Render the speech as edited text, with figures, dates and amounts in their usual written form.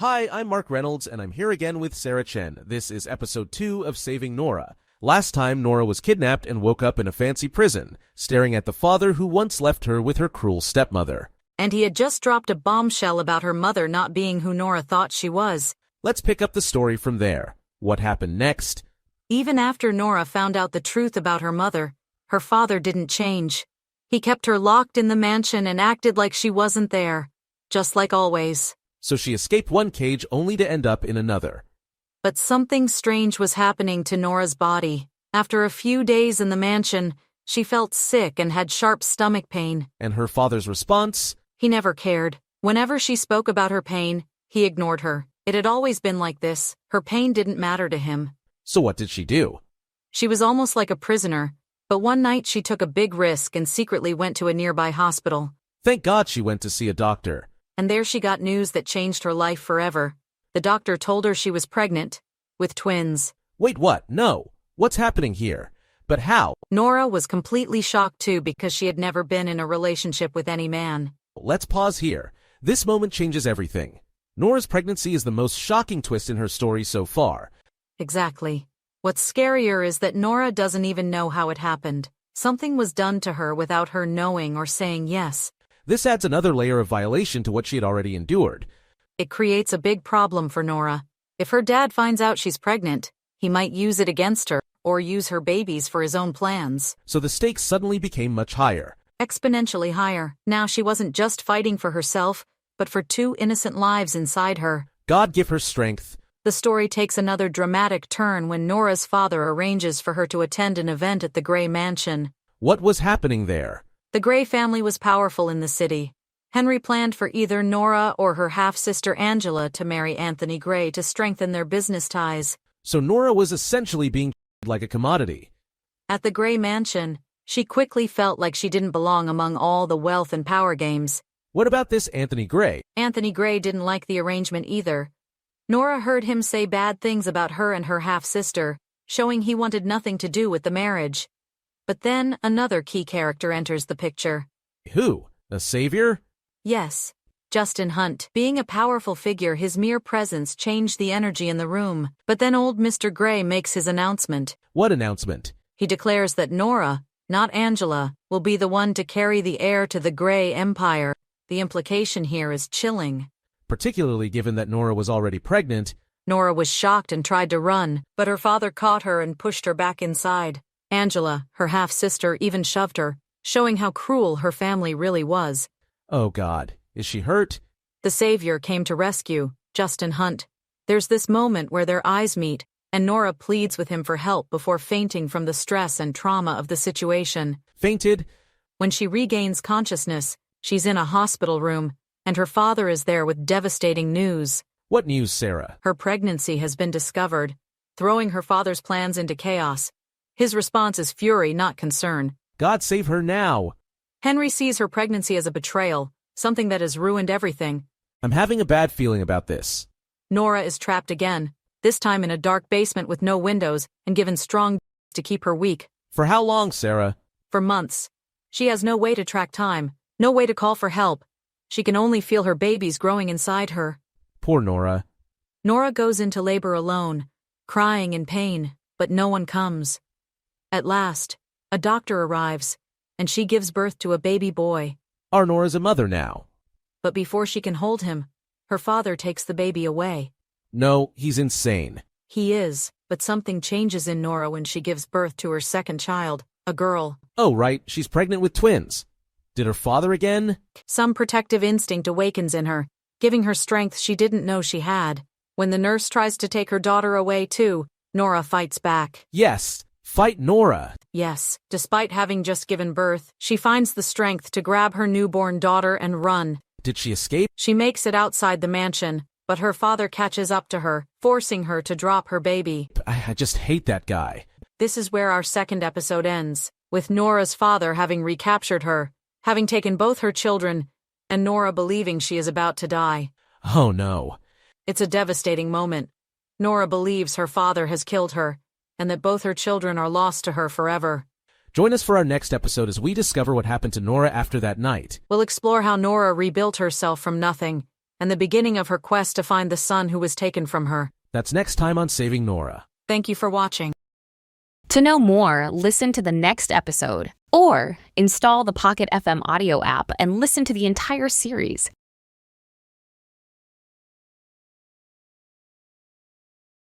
Hi, I'm Mark Reynolds, and I'm here again with Sarah Chen. This is episode 2 of Saving Nora. Last time, Nora was kidnapped and woke up in a fancy prison, staring at the father who once left her with her cruel stepmother. And he had just dropped a bombshell about her mother not being who Nora thought she was. Let's pick up the story from there. What happened next? Even after Nora found out the truth about her mother, her father didn't change. He kept her locked in the mansion and acted like she wasn't there, just like always. So she escaped one cage only to end up in another. But something strange was happening to Nora's body. After a few days in the mansion, she felt sick and had sharp stomach pain. And her father's response? He never cared. Whenever she spoke about her pain, he ignored her. It had always been like this. Her pain didn't matter to him. So what did she do? She was almost like a prisoner, but one night she took a big risk and secretly went to a nearby hospital. Thank God she went to see a doctor. And there she got news that changed her life forever. The doctor told her she was pregnant, with twins. Wait, what? No. What's happening here? But how? Nora was completely shocked too because she had never been in a relationship with any man. Let's pause here. This moment changes everything. Nora's pregnancy is the most shocking twist in her story so far. Exactly. What's scarier is that Nora doesn't even know how it happened. Something was done to her without her knowing or saying yes. This adds another layer of violation to what she had already endured. It creates a big problem for Nora. If her dad finds out she's pregnant, he might use it against her, or use her babies for his own plans. So the stakes suddenly became much higher. Exponentially higher. Now she wasn't just fighting for herself, but for 2 innocent lives inside her. God give her strength. The story takes another dramatic turn when Nora's father arranges for her to attend an event at the Grey Mansion. What was happening there? The Grey family was powerful in the city. Henry planned for either Nora or her half-sister Angela to marry Anthony Grey to strengthen their business ties. So Nora was essentially being treated like a commodity. At the Grey Mansion, she quickly felt like she didn't belong among all the wealth and power games. What about this Anthony Grey? Anthony Grey didn't like the arrangement either. Nora heard him say bad things about her and her half-sister, showing he wanted nothing to do with the marriage. But then another key character enters the picture. Who? A savior? Yes, Justin Hunt. Being a powerful figure, his mere presence changed the energy in the room. But then old Mr. Grey makes his announcement. What announcement? He declares that Nora, not Angela, will be the one to carry the heir to the Grey Empire. The implication here is chilling. Particularly given that Nora was already pregnant. Nora was shocked and tried to run, but her father caught her and pushed her back inside. Angela, her half-sister, even shoved her, showing how cruel her family really was. Oh God, is she hurt? The savior came to rescue Justin Hunt. There's this moment where their eyes meet, and Nora pleads with him for help before fainting from the stress and trauma of the situation. Fainted? When she regains consciousness, she's in a hospital room, and her father is there with devastating news. What news, Sarah? Her pregnancy has been discovered, throwing her father's plans into chaos. His response is fury, not concern. God save her now. Henry sees her pregnancy as a betrayal, something that has ruined everything. I'm having a bad feeling about this. Nora is trapped again, this time in a dark basement with no windows, and given strong to keep her weak. For how long, Sarah? For months. She has no way to track time, no way to call for help. She can only feel her babies growing inside her. Poor Nora. Nora goes into labor alone, crying in pain, but no one comes. At last, a doctor arrives, and she gives birth to a baby boy. Our Nora's a mother now. But before she can hold him, her father takes the baby away. No, he's insane. He is, but something changes in Nora when she gives birth to her second child, a girl. Oh, right, she's pregnant with twins. Did her father again? Some protective instinct awakens in her, giving her strength she didn't know she had. When the nurse tries to take her daughter away too, Nora fights back. Yes. Fight Nora. Yes, despite having just given birth, she finds the strength to grab her newborn daughter and run. Did she escape? She makes it outside the mansion, but her father catches up to her, forcing her to drop her baby. I just hate that guy. This is where our second episode ends, with Nora's father having recaptured her, having taken both her children, and Nora believing she is about to die. Oh no. It's a devastating moment. Nora believes her father has killed her, and that both her children are lost to her forever. Join us for our next episode as we discover what happened to Nora after that night. We'll explore how Nora rebuilt herself from nothing and the beginning of her quest to find the son who was taken from her. That's next time on Saving Nora. Thank you for watching. To know more, listen to the next episode or install the Pocket FM audio app and listen to the entire series.